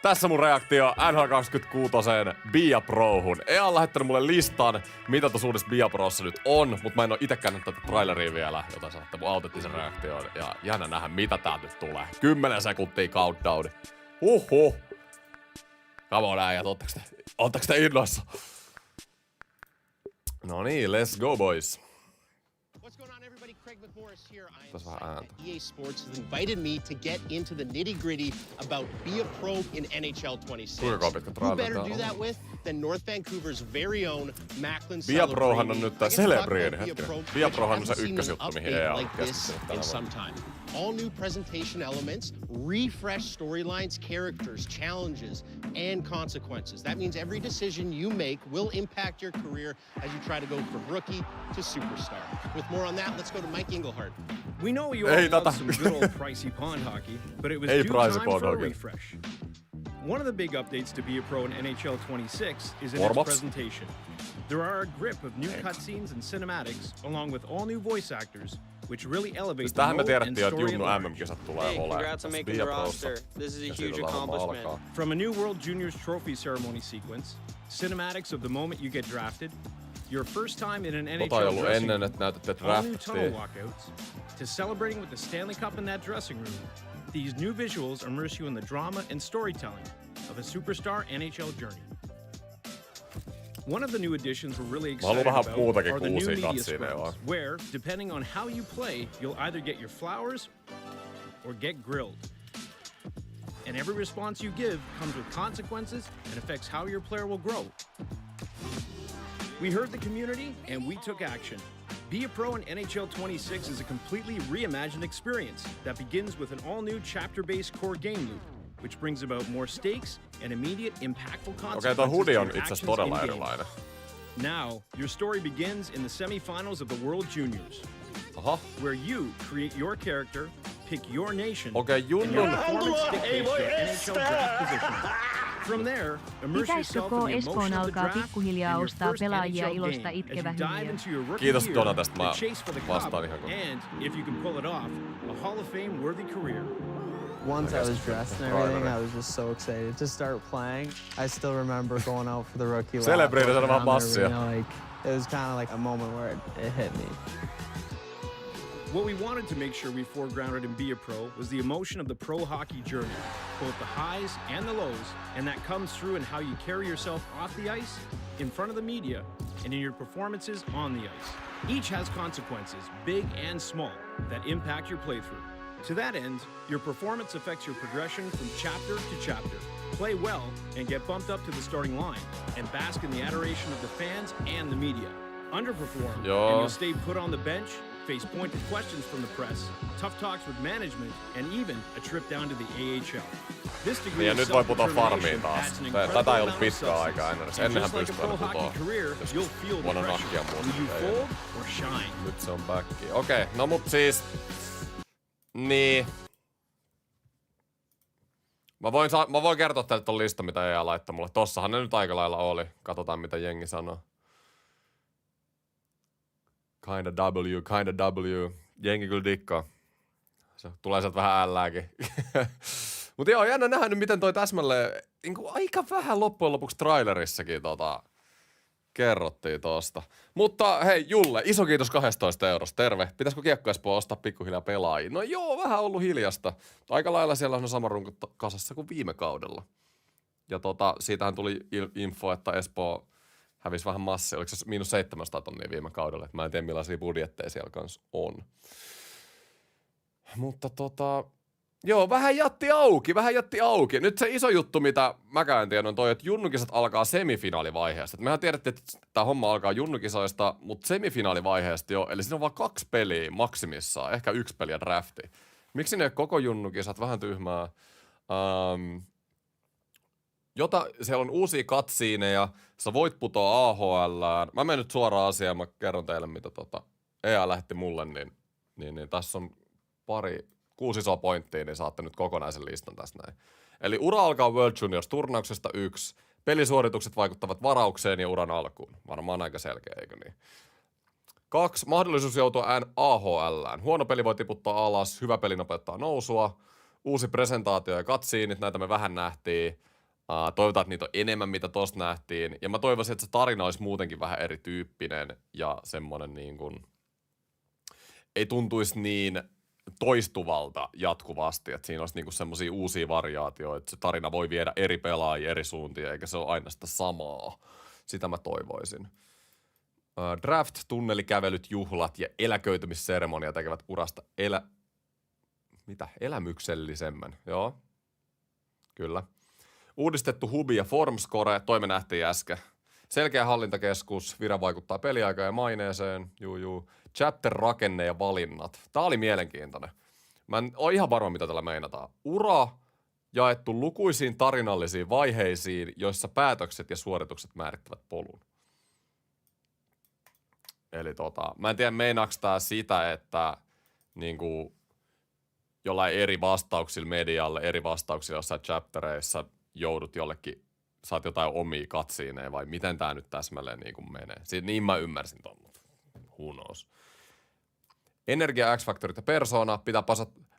Tässä mun reaktio NHL26 Bia Prohun. EA on lähettänyt mulle listan, mitä tuossa uudessa Bia Prossa nyt on, mutta mä en oo itekään tätä traileria vielä, joten saatte mun autenttisen reaktioon. Ja jännä nähdä, mitä täältä nyt tulee. 10 sekuntia countdown. Huhhuh. Come on, äijät, ootteko te innoissa? No niin, let's go boys. What's going on, everybody? Craig McMorris here. I am That's what excited I that EA Sports has invited me to get into the nitty-gritty about Be a Pro in NHL 26. Who better do that with than North Vancouver's very own Macklin Bia Prohan on nyt tää Celebrity hetken. Bia Prohan on se ykkösjuttu, mihin EA on like this in some time. All new presentation elements, refreshed storylines, characters, challenges, and consequences. That means every decision you make will impact your career as you try to go from rookie to superstar. With more on that, let's go to Mike Engelhardt. We know you all love some good old pricey pond hockey, but it was due time for a refresh. One of the big updates to Be a Pro in NHL 26 is in its presentation. There are a grip of new cutscenes and cinematics, along with all new voice actors, which really elevate the mode and story. Hey, congrats on making the roster. This is a huge accomplishment. From a new World Juniors trophy ceremony sequence, cinematics of the moment you get drafted, your first time in an NHL dressing room, all new tunnel walkouts, to celebrating with the Stanley Cup in that dressing room, these new visuals immerse you in the drama and storytelling of a superstar NHL journey. One of the new additions we're really excited about are the new media scrums, where, depending on how you play, you'll either get your flowers or get grilled. And every response you give comes with consequences and affects how your player will grow. We heard the community and we took action. Be a Pro in NHL 26 is a completely reimagined experience that begins with an all-new chapter-based core game loop, which brings about more stakes and immediate, impactful consequences. Okei, hoodie on itse asiassa todella erilainen. Now, your story begins in the semifinals of the World Juniors, where you create your character, pick your nation, and your performance dictates your NHL draft position. From there, immerse yourself in the emotion of the draft and your first NHL game as you dive into your rookie year to chase for the cup, and, if you can pull it off, a Hall of Fame-worthy career. Once I was dressed and everything, I was just so excited to start playing. I still remember going out for the rookie lap. Celebrate it on massia. It was kind of like a moment where it hit me. What we wanted to make sure we foregrounded in Be a Pro was the emotion of the pro hockey journey, both the highs and the lows, and that comes through in how you carry yourself off the ice, in front of the media, and in your performances on the ice. Each has consequences, big and small, that impact your playthrough. To that end, your performance affects your progression from chapter to chapter. Play well and get bumped up to the starting line, and bask in the adoration of the fans and the media. Underperform, and you'll stay put on the bench, face pointed questions from the press, tough talks with management, and even a trip down to the AHL. This degree of self-determination adds an incredible amount of substance. And just like a pro hockey career, you'll feel the pressure. Will you fold or shine? Nyt se on back. Okei, no mut siis... Niin. Mä voin kertoa teille ton listan, mitä EA laittoi mulle. Tossahan ne nyt aika lailla oli. Katsotaan, mitä jengi sanoo. Kinda W. Jengi kyllä dikkaa. Se tulee sieltä vähän ällääkin. Mut joo, jännä nähdä nyt, miten toi täsmälleen... aika vähän loppujen lopuksi trailerissakin kerrottiin tosta. Mutta hei, Julle, iso kiitos 12 €. Terve. Pitäisikö Kiekko Espoo ostaa pikkuhiljaa pelaajia? No joo, vähän ollut hiljasta. Aika lailla siellä on sama runko kasassa kuin viime kaudella. Ja siitähän tuli info, että Espoo hävisi vähän massia. Oliko se miinus 700 tonnia viime kaudella? Mä en tiedä millaisia budjetteja siellä kanssa on. Mutta joo, vähän jätti auki. Nyt se iso juttu, mitä mäkään en tiedä, on toi, että junnukisat alkaa semifinaalivaiheesta. Mehän tiedettiin, että tämä homma alkaa junnukisoista, mutta semifinaalivaiheesta jo. Eli siinä on vaan 2 peliä maksimissaan, ehkä 1 peli ja drafti. Miksi ne koko junnukisat? Vähän tyhmää. Siellä on uusia katsiineja, sä voit putoa AHL:ään. Mä menen nyt suoraan asiaan, mä kerron teille, mitä EA lähetti mulle, niin tässä on 6 isoa pointtia, niin saatte nyt kokonaisen listan tässä näin. Eli ura alkaa World Juniors-turnauksesta 1. Pelisuoritukset vaikuttavat varaukseen ja uran alkuun. Varmaan aika selkeä, eikö niin? 2. Mahdollisuus joutua AHL:ään. Huono peli voi tiputtaa alas, hyvä peli nopeuttaa nousua. Uusi presentaatio ja katsiinit, näitä me vähän nähtiin. Toivotaan, että niitä on enemmän, mitä tosta nähtiin. Ja mä toivoisin, että se tarina olisi muutenkin vähän erityyppinen ja semmonen niin kuin ei tuntuisi niin toistuvalta jatkuvasti, että siinä olisi niinku semmosia uusia variaatioita, että se tarina voi viedä eri pelaajia eri suuntiin, eikä se ole aina sitä samaa. Sitä mä toivoisin. Draft, tunnelikävelyt, juhlat ja eläköitymisseremonia tekevät urasta elämyksellisemmän. Joo, kyllä. Uudistettu hubi ja formscore, toi me nähtiin äsken. Selkeä hallintakeskus, vira vaikuttaa peliaikaan ja maineeseen. Juu. Chapter-rakenne ja valinnat. Tää oli mielenkiintoinen. Mä en ole ihan varma, mitä tällä meinataan. Ura jaettu lukuisiin tarinallisiin vaiheisiin, joissa päätökset ja suoritukset määrittävät polun. Eli mä en tiedä meinaaks tää sitä, että niinku jollain eri vastauksilla medialle, eri vastauksilla jossain chaptereissa joudut jollekin, saat jotain omia katsiineja vai miten tää nyt täsmälleen niin kuin menee. Niin mä ymmärsin ton, mutta who knows. Energia, X-Factorit ja persoona.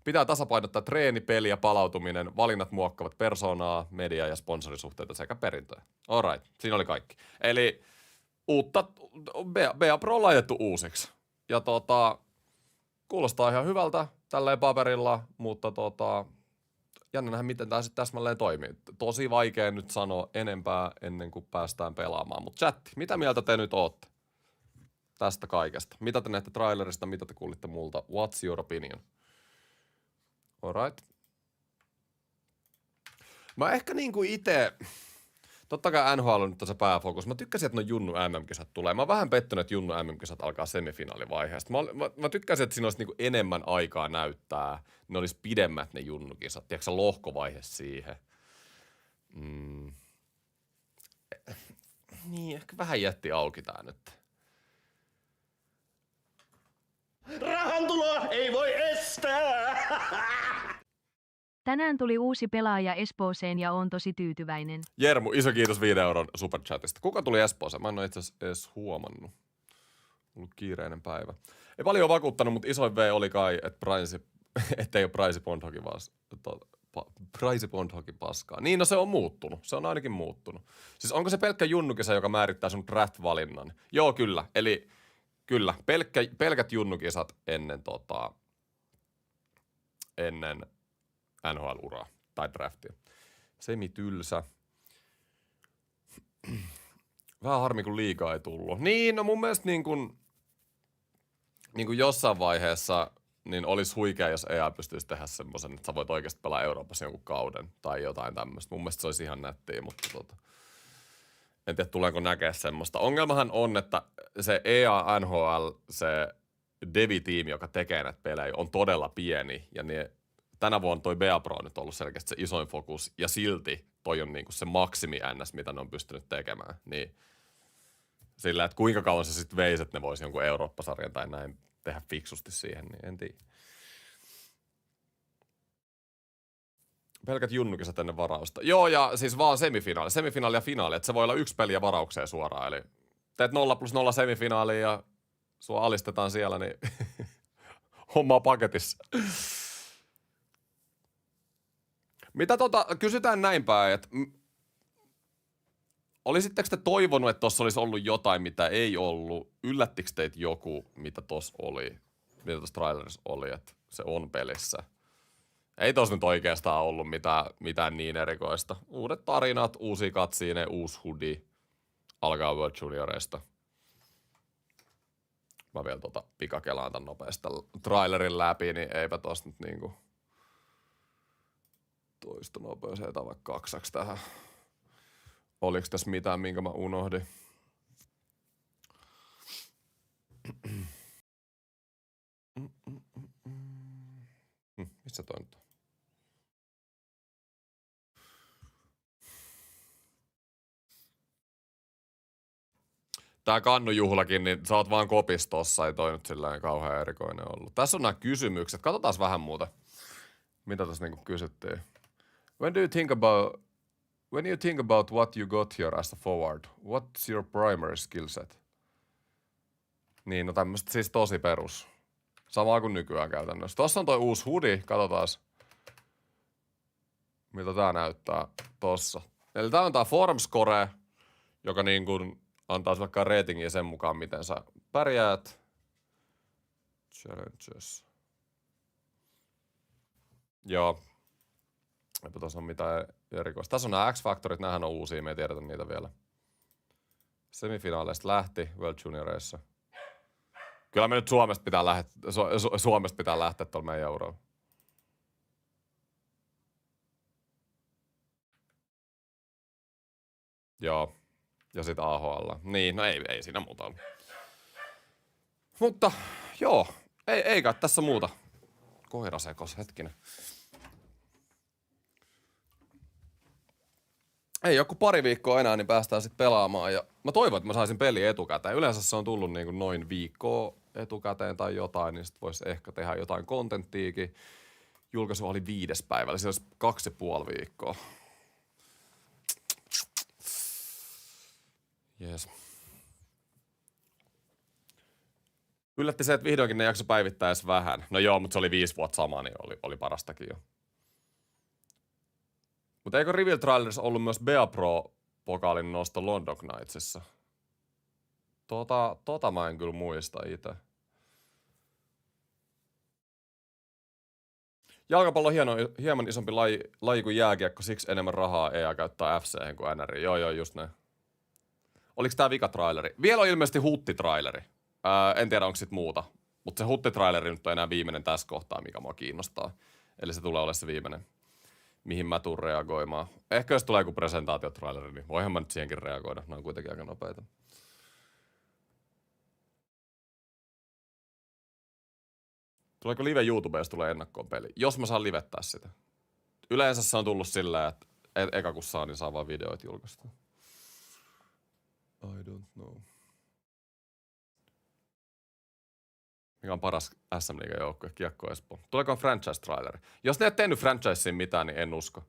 Pitää tasapainottaa treeni, peli ja palautuminen. Valinnat muokkaavat persoonaa, media- ja sponsorisuhteita sekä perintöä. Alright, siinä oli kaikki. Eli uutta, BA Pro on laitettu uusiksi. Ja kuulostaa ihan hyvältä tälleen paperilla, mutta jännä nähdä, miten tämä sitten täsmälleen toimii. Tosi vaikea nyt sanoa enempää ennen kuin päästään pelaamaan. Mutta chatti, mitä mieltä te nyt ootte tästä kaikesta? Mitä te näette trailerista, mitä te kuulitte multa? What's your opinion? Alright. Mä ehkä niinku ite, totta kai NHL on nyt se pääfokus. Mä tykkäsin, että no Junnu MM-kisat tulee. Mä oon vähän pettynyt, että Junnu MM-kisat alkaa semifinaalivaiheesta. Mä tykkäsin, että siinä olisi niinku enemmän aikaa näyttää. Ne olisi pidemmät ne Junnu-kisat. Tiedätkö sä lohkovaihe siihen? Niin, ehkä vähän jätti auki tää nyt. Rahantuloa ei voi estää! Tänään tuli uusi pelaaja Espooseen ja on tosi tyytyväinen. Jermu, iso kiitos 5 € superchatista. Kuka tuli Espooseen? Mä en ole itse asiassa edes huomannut. Ollut kiireinen päivä. Ei paljon vakuuttanut, mutta isoin V oli kai, että ettei ole Price Bondhoki vaan Price Bondhoki paskaa. Niin, no se on muuttunut. Se on ainakin muuttunut. Siis onko se pelkkä junnukisa, joka määrittää sun draft-valinnan? Joo, kyllä. Eli kyllä, pelkät junnukisat ennen NHL-uraa tai draftia. Semitylsä. Vähän harmi, kun liigaa ei tullut. Niin, no mun mielestä niin kuin jossain vaiheessa niin olisi huikea, jos EA pystyisi tehdä semmoisen, että sä voit oikeasti pelaa Euroopassa jonkun kauden tai jotain tämmöistä. Mun mielestä se olisi ihan nättiä, mutta en tiedä, tuleeko näkeä semmoista. Ongelmahan on, että se EA NHL, se devi-tiimi, joka tekee näitä pelejä, on todella pieni ja tänä vuonna toi BA Pro on nyt ollut selkeästi se isoin fokus, ja silti toi on niinku se maksimi NS, mitä ne on pystynyt tekemään. Niin sillä, että kuinka kauan se sitten veisi, että ne voisi jonkun Eurooppa-sarjan tai näin tehdä fiksusti siihen, niin en tiedä. Pelkät junnukisat ennen varausta. Joo, ja siis vaan semifinaali ja finaali, että se voi olla 1 peli ja varaukseen suoraan. Eli teet 0+0 semifinaaliin ja sua alistetaan siellä, niin homma on paketissa. Mitä kysytään näin päin, että olisitteko te toivonut, että tossa olisi ollut jotain, mitä ei ollut? Yllättikö teitä joku, mitä tossa oli, mitä tossa trailerissa oli, että se on pelissä? Ei tossa nyt oikeastaan ollut mitään niin erikoista. Uudet tarinat, uusia katsiine, uusi hoodie, alkaa World Juniorista. Mä vielä pikakelaan tän nopeasti trailerin läpi, niin eipä tossa nyt niinku toista nopeus, ei vaikka 2 tähän. Oliko tässä mitään, minkä mä unohdin? Missä toi nyt on? Tää kannujuhlakin, niin sä oot vaan kopistossa, ei toi nyt silleen kauhean erikoinen ollut. Tässä on nämä kysymykset. Katsotaan vähän muuta. Mitä tässä niinku kysyttiin? When you think about what you got here as a forward, what's your primary skill set? Niin, no tämmöstä siis tosi perus. Samaa kuin nykyään käytännössä. Tossa on toi uusi hoodie, katsotaan miltä tää näyttää tossa. Eli tää on tää form score, joka niin kuin antaa vaikka ratingia sen mukaan, miten sä pärjäät. Challenges. Joo. Eipä tuossa on mitään erikoista. Tässä on nämä X-Factorit, näähän on uusia, me ei tiedetä niitä vielä. Semifinaaleista lähti World Junioreissa. Kyllä me nyt Suomesta pitää lähteä tuolla meidän euroon. Joo. Ja sit AHL. Niin, no ei siinä muuta ollut. Mutta, joo. Ei kai tässä muuta. Koira sekos, hetkinen. Ei joku pari viikkoa enää, niin päästään sitten pelaamaan. Ja mä toivon, että mä saisin peli etukäteen. Yleensä se on tullut niin kuin noin viikkoa etukäteen tai jotain, niin sit vois ehkä tehdä jotain kontenttiikin. Julkaisu oli 5. päivä, eli se olisi 2,5 viikkoa. Jees. Yllätti se, että vihdoinkin ne jakso päivittää edes vähän. No joo, mutta se oli 5 vuotta sama, niin oli parastakin jo. Mutta eikö Reveal Trailerissa ollut myös Bea Pro-pokaalin nosto London Knightsissa? Tota mä en kyllä muista itse. Jalkapallo on hieman isompi laji kuin jääkiekko, siksi enemmän rahaa EA käyttää FC:hen kuin NR. Joo, just näin. Oliko tää vika-traileri? Vielä on ilmeisesti hutti-traileri. En tiedä, onko sit muuta. Mutta se hutti-traileri nyt on enää viimeinen tässä kohtaa, mikä mua kiinnostaa. Eli se tulee olemaan se viimeinen, mihin mä tuun reagoimaan. Ehkä jos tulee joku presentaatiotraileri, niin voihan mä nyt siihenkin reagoida. Ne on kuitenkin aika nopeita. Tuleeko live YouTubeen, jos tulee ennakkoon peli? Jos mä saan livettää sitä. Yleensä se on tullut sillä, että eka kun saa, niin saa vaan videoita julkaista. I don't know. Mikä on paras SM Liigan joukkue? Kiekko Espoo. Tuleeko franchise-traileri? Jos ne ei tehnyt franchiseen mitään, niin en usko.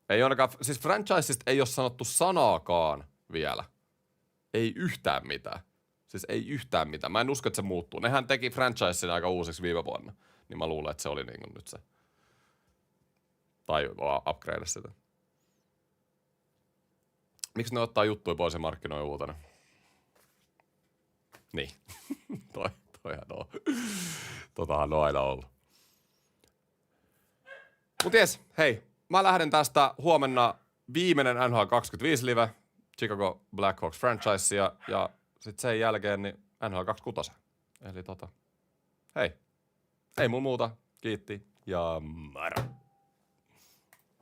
Ei ainakaan, siis franchisesta ei ole sanottu sanaakaan vielä. Ei yhtään mitään. Siis ei yhtään mitään. Mä en usko, että se muuttuu. Nehän teki franchisen aika uusiksi viime vuonna. Niin mä luulen, että se oli niin kuin nyt se. Tai upgrade sitä. Miksi ne ottaa juttuja pois ja markkinoi uutena? Niin. Toihan on. Totahan on aina ollut. Mut jes, hei. Mä lähden tästä huomenna viimeinen NHL 25 live. Chicago Blackhawks franchise ja sit sen jälkeen niin NHL 26. Eli hei. Ei mun muuta. Kiitti ja moro.